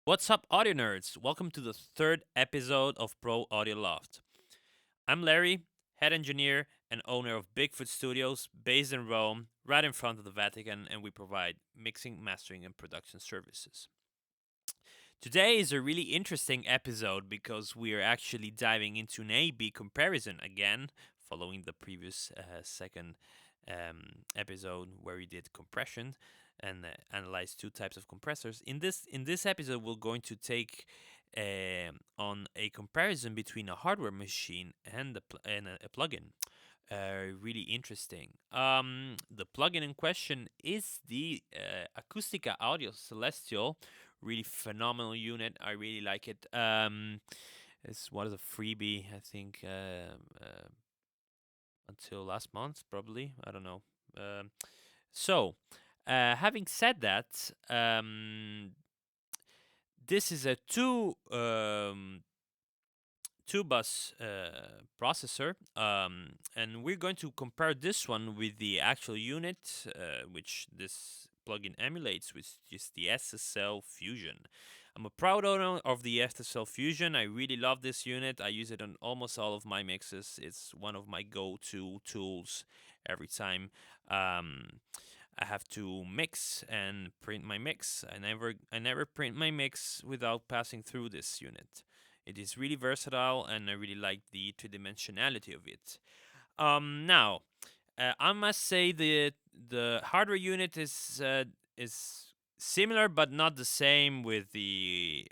What's up, audio nerds? Welcome to the third episode of Pro Audio Loft. I'm Larry, head engineer and owner of Bigfoot Studios, based in Rome, right in front of the Vatican, and we provide mixing, mastering, and production services. Today is a really interesting episode because we are actually diving into an A/B comparison again, following the previous second episode where we did compression and analyzed two types of compressors. In this episode, we're going to take on a comparison between a hardware machine and a plugin. Really interesting. The plugin in question is the Acustica Audio Celestial. Really phenomenal unit. I really like it. It's one of the freebie, I think, until last month, probably. I don't know. Having said that, this is a two bus processor, and we're going to compare this one with the actual unit, which this plugin emulates, which is the SSL Fusion. I'm a proud owner of the SSL Fusion. I really love this unit. I use it on almost all of my mixes. It's one of my go-to tools every time I have to mix and print my mix. I never print my mix without passing through this unit. It is really versatile, and I really like the two-dimensionality of it. Now, I must say the hardware unit is similar but not the same with the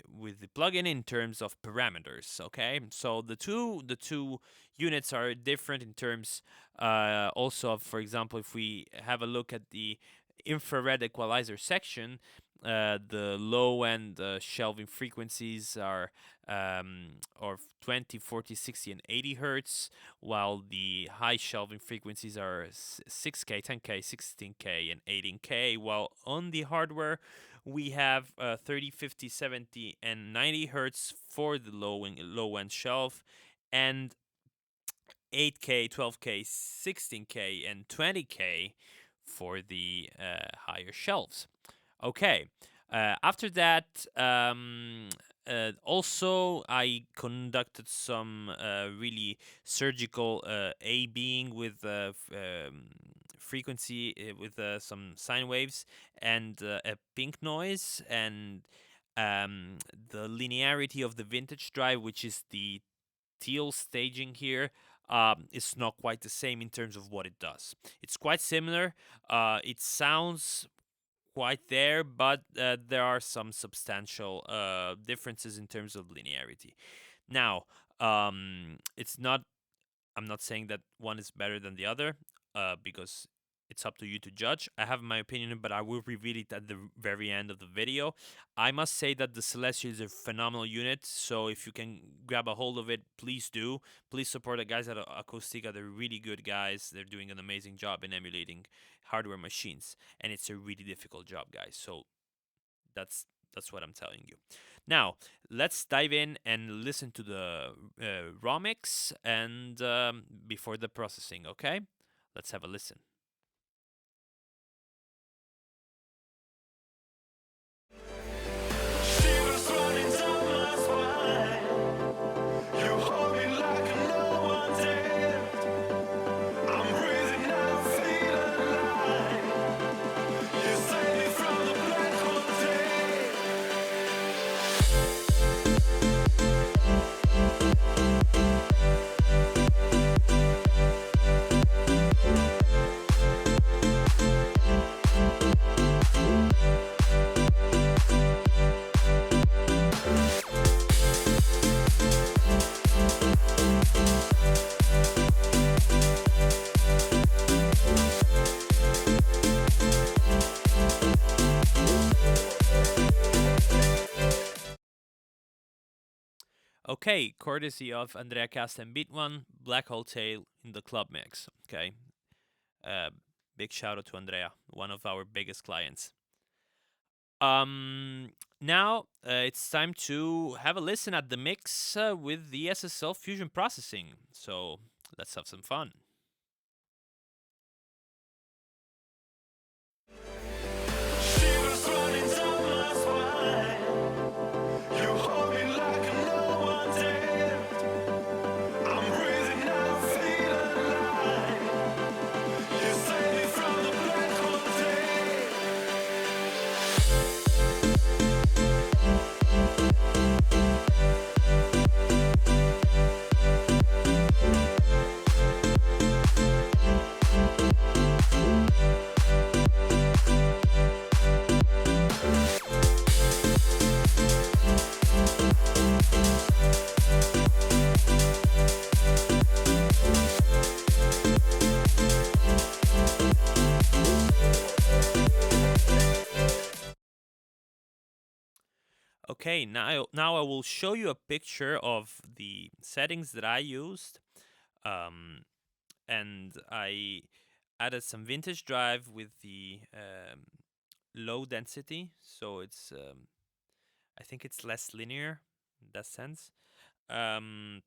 plugin in terms of parameters. Okay, so the two units are different in terms. Also, of, for example, if we have a look at the infrared equalizer section, the low end shelving frequencies are or 20, 40, 60, and 80 hertz, while the high shelving frequencies are 6K, 10K, 16K, and 18K. While on the hardware, we have 30, 50, 70, and 90 hertz for the low end shelf, and 8K, 12K, 16K, and 20K for the higher shelves. Okay. After that, also I conducted some really surgical A-being with frequency, with some sine waves and a pink noise, and the linearity of the vintage drive, which is the teal staging here. Is not quite the same in terms of what it does. It's quite similar. It sounds quite there, but there are some substantial differences in terms of linearity. Now, it's not. I'm not saying that one is better than the other, because it's up to you to judge. I have my opinion, but I will reveal it at the very end of the video. I must say that the Celestial is a phenomenal unit, so if you can grab a hold of it, please do. Please support the guys at Acustica. They're really good guys. They're doing an amazing job in emulating hardware machines, and it's a really difficult job, guys. So that's that's what I'm telling you. Now, let's dive in and listen to the raw mix and before the processing, okay? Let's have a listen. Okay, courtesy of Andrea Cast and Beat One, Black Hole Tail in the club mix. Okay, uh, big shout out to Andrea, one of our biggest clients. Now it's time to have a listen at the mix with the SSL Fusion processing. So let's have some fun. Okay, now I will show you a picture of the settings that I used, and I added some vintage drive with the low density, so it's I think it's less linear in that sense. Um,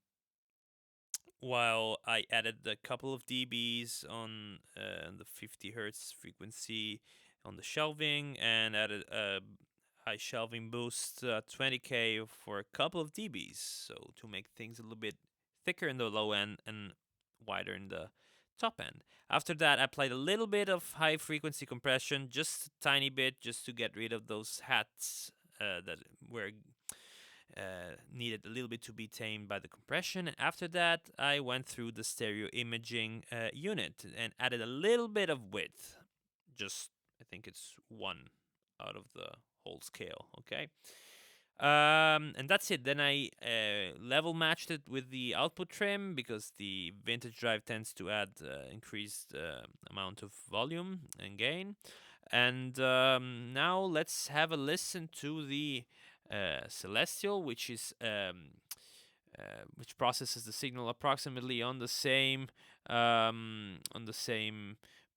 while I added a couple of dBs on the 50 hertz frequency on the shelving, and added a high shelving boost 20K for a couple of dBs, so to make things a little bit thicker in the low end and wider in the top end. After that, I applied a little bit of high frequency compression, just a tiny bit, just to get rid of those hats that were needed a little bit to be tamed by the compression. After that, I went through the stereo imaging unit and added a little bit of width. Just, I think it's 1 out of the whole scale, okay? And that's it. Then I level matched it with the output trim because the vintage drive tends to add increased amount of volume and gain. And now let's have a listen to the Celestial, which processes the signal approximately on the same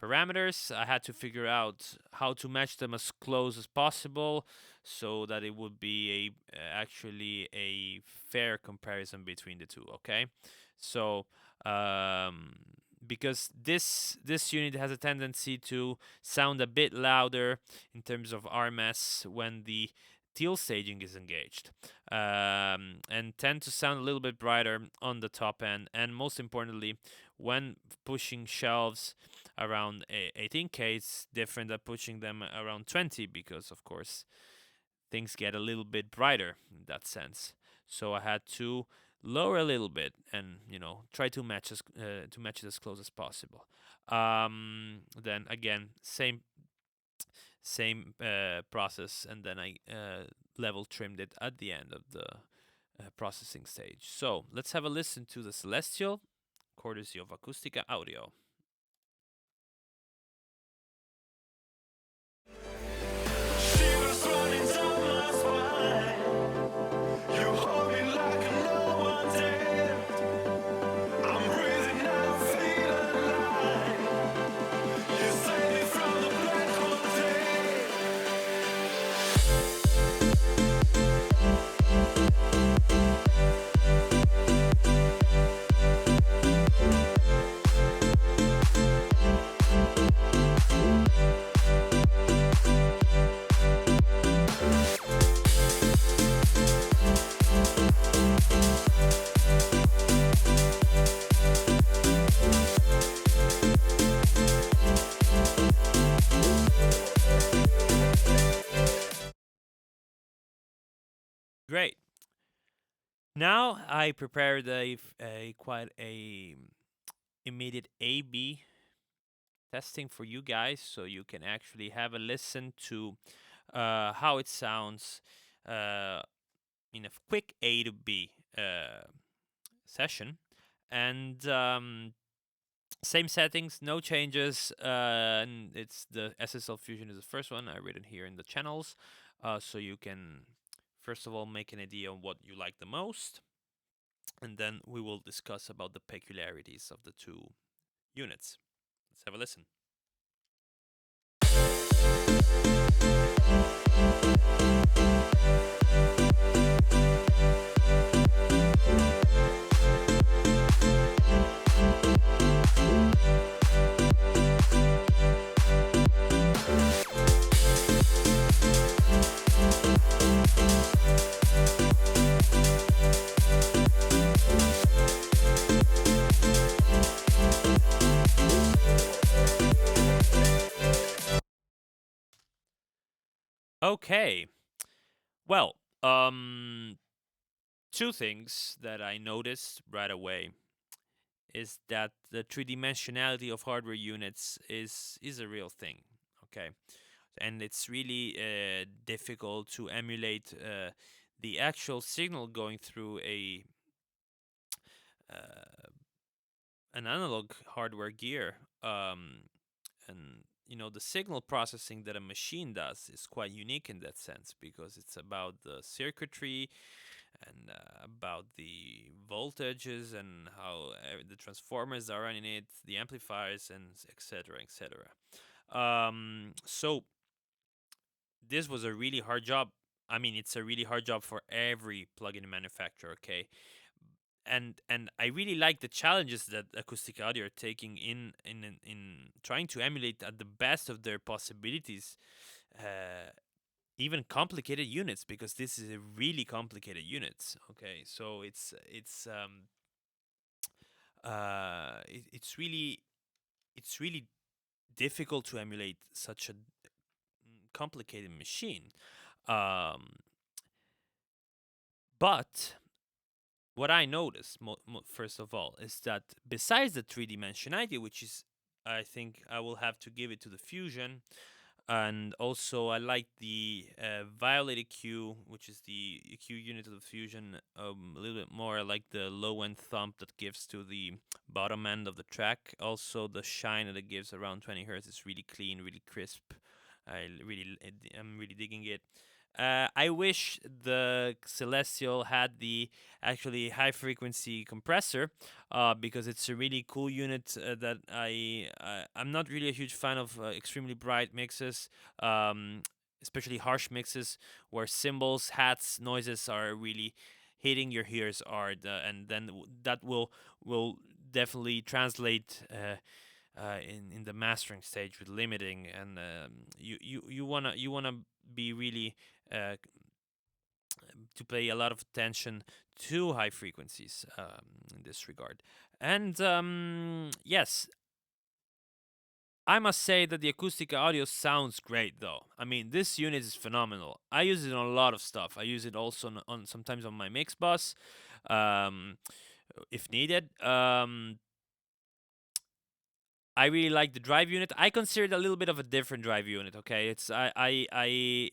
parameters. I had to figure out how to match them as close as possible so that it would be actually a fair comparison between the two. Okay, so because this unit has a tendency to sound a bit louder in terms of RMS when the teal staging is engaged, and tend to sound a little bit brighter on the top end, and most importantly, when pushing shelves around 18K, it's different than pushing them around 20 because, of course, things get a little bit brighter in that sense. So I had to lower a little bit and try to match it as close as possible. Then again, same process, and then I level trimmed it at the end of the processing stage. So let's have a listen to the Celestial, courtesy of Acustica Audio. Great. Now I prepared a quite a immediate A/B testing for you guys, so you can actually have a listen to how it sounds in a quick A to B session, and same settings, no changes. And it's the SSL Fusion is the first one I written here in the channels, so you can first of all make an idea on what you like the most, and then we will discuss about the peculiarities of the two units. Let's have a listen. Okay. Well, two things that I noticed right away is that the three-dimensionality of hardware units is a real thing. Okay, and it's really difficult to emulate the actual signal going through an analog hardware gear, and the signal processing that a machine does is quite unique in that sense, because it's about the circuitry and about the voltages and how the transformers are running it, the amplifiers, and etc. etc. So this was a really hard job. I mean, it's a really hard job for every plugin manufacturer. Okay, and I really like the challenges that Acoustic Audio are taking in trying to emulate at the best of their possibilities, even complicated units, because this is a really complicated units. Okay, so it's really difficult to emulate such a complicated machine. Um, but what I noticed, first of all, is that besides the three dimensionality, which is, I think I will have to give it to the Fusion, and also I like the Violet EQ, which is the EQ unit of the Fusion, a little bit more. I like the low end thump that gives to the bottom end of the track. Also, the shine that it gives around 20 hertz is really clean, really crisp. I'm really digging it. I wish the Celestial had the actually high frequency compressor, because it's a really cool unit that I'm not really a huge fan of extremely bright mixes, especially harsh mixes where cymbals, hats, noises are really hitting your ears hard, and then that will definitely translate. In the mastering stage with limiting, and you wanna be really uh, to pay a lot of attention to high frequencies, in this regard. And yes, I must say that the acoustic audio sounds great, though. I mean, this unit is phenomenal. I use it on a lot of stuff. I use it also on sometimes on my MIXBUS, um, if needed. I really like the drive unit. I consider it a little bit of a different drive unit. Okay, it's I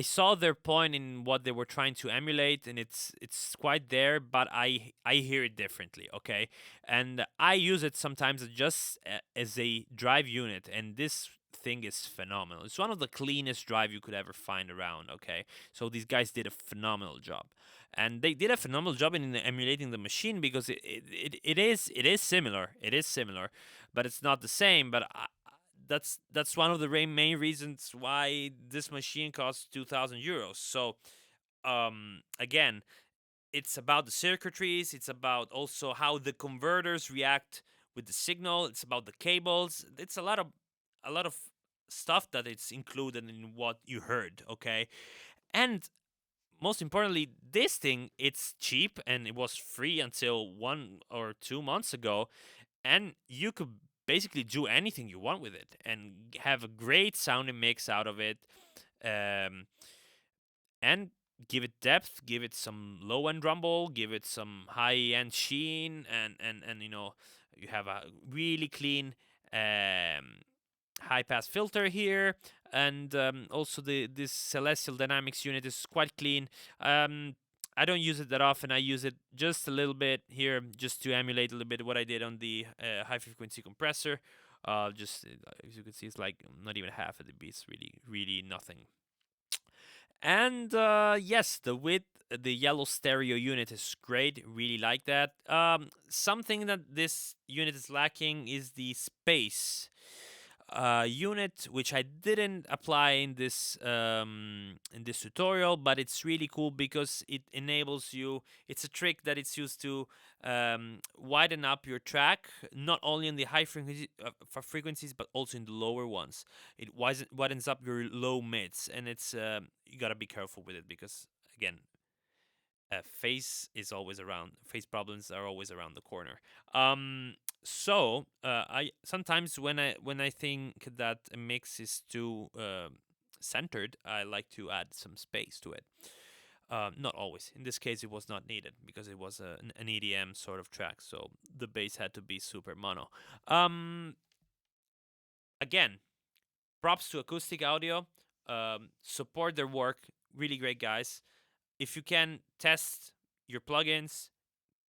saw their point in what they were trying to emulate, and it's quite there, but I hear it differently. Okay, and I use it sometimes just as a drive unit, and this thing is phenomenal. It's one of the cleanest drive you could ever find around. Okay, so these guys did a phenomenal job, and they did a phenomenal job in emulating the machine, because it is similar. It is similar, but it's not the same. But that's one of the main reasons why this machine costs 2,000 euros. So again, it's about the circuitries. It's about also how the converters react with the signal. It's about the cables. It's a lot of stuff that it's included in what you heard. Okay, and most importantly, this thing, it's cheap and it was free until 1 or 2 months ago, and you could basically do anything you want with it and have a great sounding mix out of it, um, and give it depth, give it some low end rumble, give it some high end sheen, and you have a really clean um, high pass filter here, and also this Celestial Dynamics unit is quite clean. I don't use it that often. I use it just a little bit here, just to emulate a little bit what I did on the high frequency compressor. Just as you can see, it's like not even half of the beats. Really, really nothing. And yes, the width, the yellow stereo unit is great. Really like that. Something that this unit is lacking is the space unit, which I didn't apply in this tutorial, but it's really cool because it enables you. It's a trick that it's used to widen up your track, not only in the high frequencies, but also in the lower ones. It widens up your low mids, and it's you gotta be careful with it, because again, phase problems are always around the corner. I sometimes, when I think that a mix is too centered, I like to add some space to it. Not always. In this case, it was not needed because it was an EDM sort of track, so the bass had to be super mono. Again, props to Acoustic Audio. Support their work. Really great guys. If you can, test your plugins,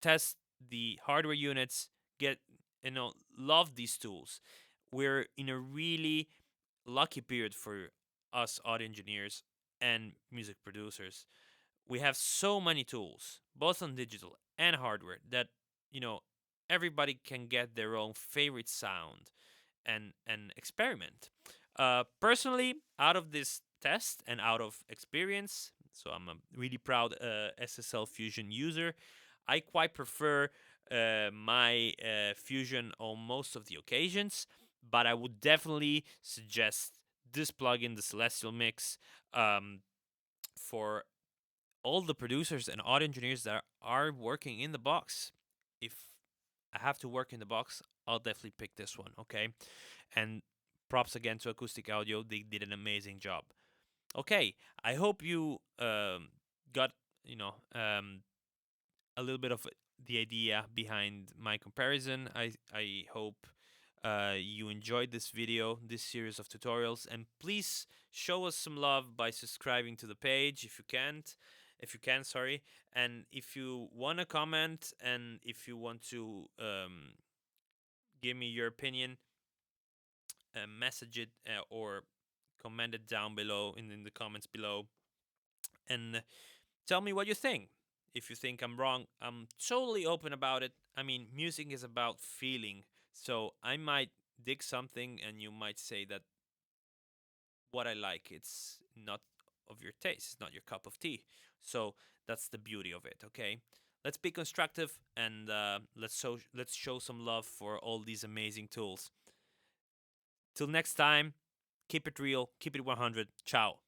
test the hardware units, get love these tools. we're in a really lucky period for us audio engineers and music producers. We have so many tools, both on digital and hardware, that you know everybody can get their own favorite sound and experiment. Personally, out of this test and out of experience, so I'm a really proud SSL Fusion user. I quite prefer my Fusion on most of the occasions, but I would definitely suggest this plugin, the Celestial Mix, um, for all the producers and audio engineers that are working in the box. If I have to work in the box, I'll definitely pick this one, okay? And props again to Acoustic Audio, they did an amazing job. Okay, I hope you got, you know, a little bit of the idea behind my comparison. I hope you enjoyed this video, this series of tutorials, and please show us some love by subscribing to the page if you can't. If you can, sorry, and if you want to comment and if you want to give me your opinion, message it or comment it down below in the comments below, and tell me what you think. If you think I'm wrong, I'm totally open about it. I mean, music is about feeling, so I might dig something and you might say that what I like, it's not of your taste, it's not your cup of tea. So that's the beauty of it, okay? Let's be constructive and let's show some love for all these amazing tools. Till next time, keep it real, keep it 100. Ciao.